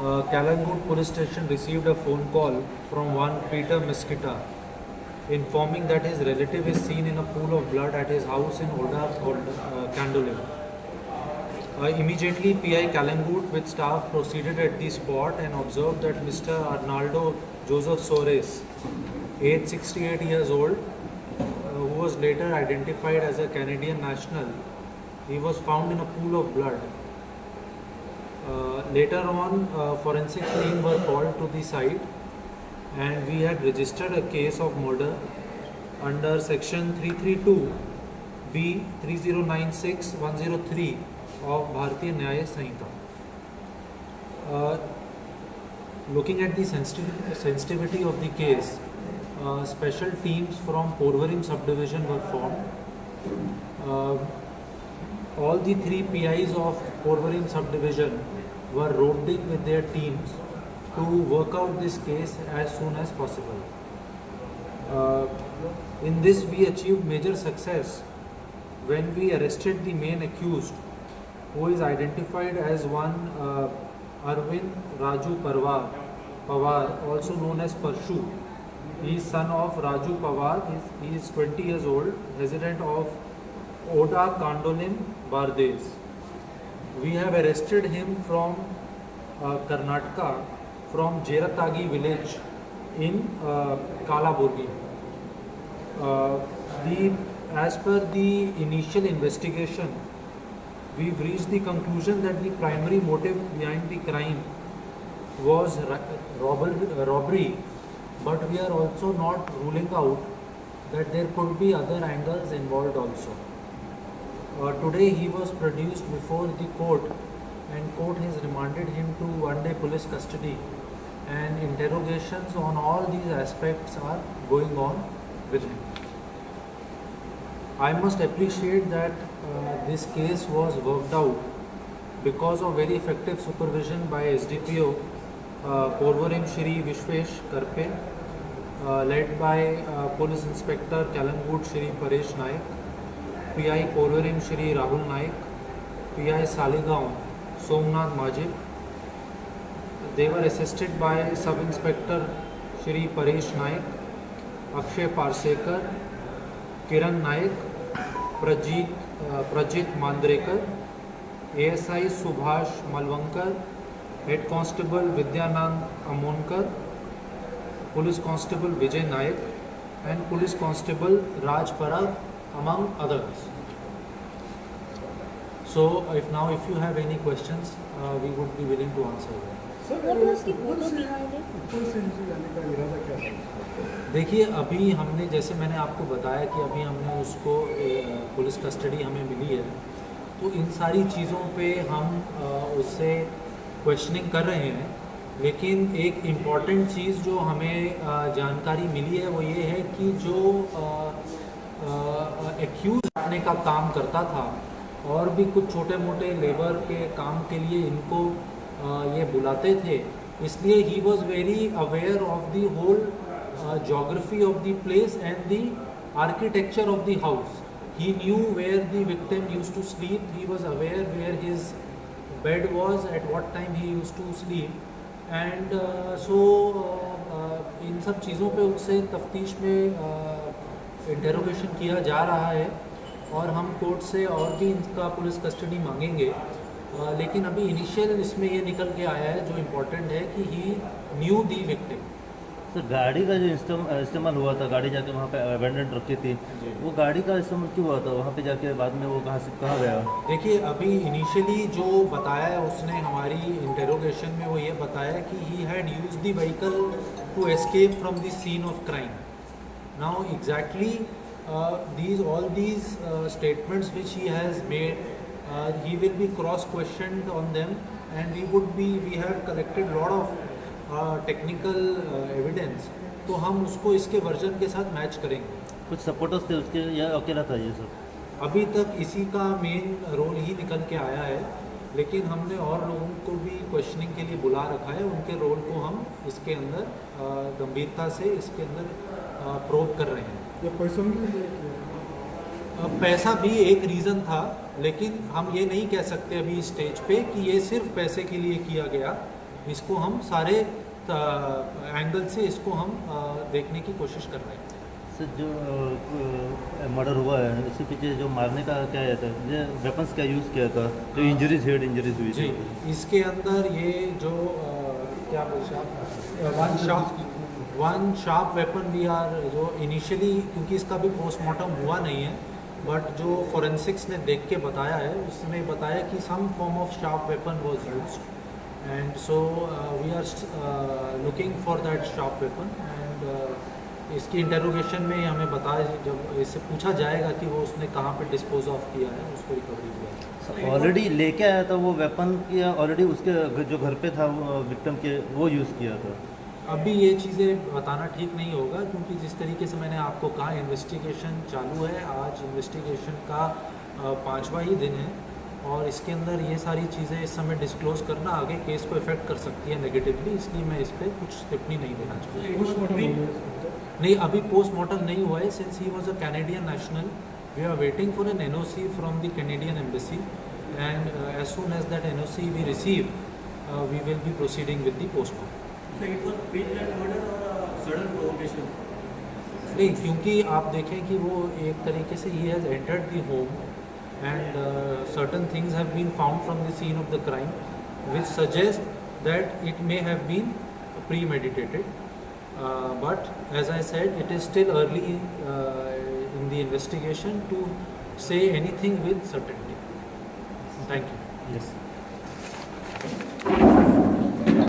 Kalangut police station received a phone call from one Peter Mesquita informing that his relative is seen in a pool of blood at his house in Oda, Candolim. Immediately, PI Kalangut with staff proceeded at the spot and observed that Mr. Arnaldo Joseph Soares, aged 68 years old, who was later identified as a Canadian national, he was found in a pool of blood. Later on, forensic team were called to the site and we had registered a case of murder under section 332 B 3096 103 of Bharatiya Nyaya Sanhita. Looking at the sensitivity of the case, special teams from Porvarim subdivision were formed. All the three PIs of Porvarim subdivision were roped in with their teams to work out this case as soon as possible. In this we achieved major success when we arrested the main accused, who is identified as one Arvind Raju Pawar, also known as Parshu. He is son of Raju Pawar. He is 20 years old, resident of Oda Candolim, Bardez. We have arrested him from Karnataka, from Jeratagi village in Kalaburgi. As per the initial investigation, we've reached the conclusion that the primary motive behind the crime was robbery, but we are also not ruling out that there could be other angles involved also. Today he was produced before the court and court has remanded him to one-day police custody, and interrogations on all these aspects are going on with him. I must appreciate that this case was worked out because of very effective supervision by SDPO Porvarim Shri Vishwesh Karpe, led by Police Inspector Kalangut Shri Paresh Naik, PI Porvarim Shri Rahul Naik, PI Saligaon Somnath Majib. They were assisted by Sub Inspector Shri Paresh Naik, Akshay Parsekar, Kiran Naik, Prajit Mandrekar, ASI Subhash Malvankar, Head Constable Vidyanand Amonkar, Police Constable Vijay Naik, and Police Constable Raj Parab, among others. So, if you have any questions, we would be willing to answer them. What was the motive behind it? देखिए, अभी हमने, जैसे मैंने आपको बताया कि अभी हमने उसको पुलिस कस्टडी हमें मिली है, तो इन सारी चीज़ों पे हम उससे क्वेश्चनिंग कर रहे हैं, लेकिन एक इम्पॉर्टेंट चीज़ जो हमें जानकारी मिली है वो ये है कि जो एक्यूज करने का काम करता था और भी कुछ छोटे मोटे लेबर के काम के लिए इनको ये बुलाते थे, इसलिए he was very aware of the whole geography of the place and the architecture of the house. He knew where the victim used to sleep, he was aware where his bed was, at what time he used to sleep, and इन सब चीज़ों पे उससे तफ्तीश में interrogation किया जा रहा है और हम कोर्ट से और भी इनका पुलिस कस्टडी मांगेंगे, लेकिन अभी इनिशियल इसमें ये निकल के आया है जो इम्पोर्टेंट है कि ही न्यू दी विक्टिम। सर, गाड़ी का जो इस्तेमाल हुआ था, गाड़ी जाके वहाँ पे अबेंडन रखी थी, वो गाड़ी का इस्तेमाल क्यों हुआ था वहाँ पे जाके, बाद में वो कहाँ गया? देखिए, अभी इनिशियली जो बताया है उसने हमारी इंटेरोगेशन में वो ये बताया कि he had used the vehicle to escape from the scene of crime. Now exactly all these statements which he has made, he will be cross questioned on them, and we have collected lot of technical evidence, तो हम उसको इसके version के साथ match करेंगे। कुछ supporters थे उसके या अकेला था ये सब? अभी तक इसी का मेन रोल ही निकल के आया है, लेकिन हमने और लोगों को भी क्वेश्चनिंग के लिए बुला रखा है, उनके रोल को हम इसके अंदर गंभीरता से इसके अंदर प्रोब कर रहे हैं। पैसा भी एक रीज़न था, लेकिन हम ये नहीं कह सकते अभी स्टेज पे कि ये सिर्फ पैसे के लिए किया गया। इसको हम सारे एंगल से इसको हम देखने की कोशिश कर रहे हैं। सर जो मर्डर हुआ है इसके पीछे जो मारने का क्या था, वेपन्स क्या यूज़ किया था, जो इंजरीज हेड इंजरीज हुई जी, थी? इसके अंदर ये जो क्या बोलते हैं one sharp weapon we are, जो इनिशियली क्योंकि इसका भी पोस्टमार्टम हुआ नहीं है, बट जो फोरेंसिक्स ने देख के बताया है उसने बताया कि some form of sharp weapon was used, and so we are looking for that sharp weapon, and इसकी इंटेरोगेशन में हमें बताया, जब इससे पूछा जाएगा कि वो उसने कहाँ पे डिस्पोज ऑफ किया है, उसको रिकवरी किया है। ऑलरेडी लेके आया था वो वेपन, या ऑलरेडी उसके जो घर पे था विक्टिम के वो यूज़ किया था? अभी ये चीज़ें बताना ठीक नहीं होगा, क्योंकि जिस तरीके से मैंने आपको कहा इन्वेस्टिगेशन चालू है, आज इन्वेस्टिगेशन का 5वां ही दिन है, और इसके अंदर ये सारी चीज़ें इस समय डिस्क्लोज करना आगे केस को इफेक्ट कर सकती है नेगेटिवली, इसलिए मैं इस पर कुछ टिप्पणी नहीं देना चाहूँगा। नहीं, अभी पोस्टमार्टम नहीं हुआ है, since he was a Canadian national, we are waiting for an NOC from the Canadian embassy, and as soon as that NOC we receive, we will be proceeding with the postmortem. नहीं, क्योंकि आप देखें कि वो एक तरीके से he has entered the home, and certain things have been found from the scene of the crime which suggest that it may have been premeditated, but as I said, it is still early in the investigation to say anything with certainty. Thank you. Yes.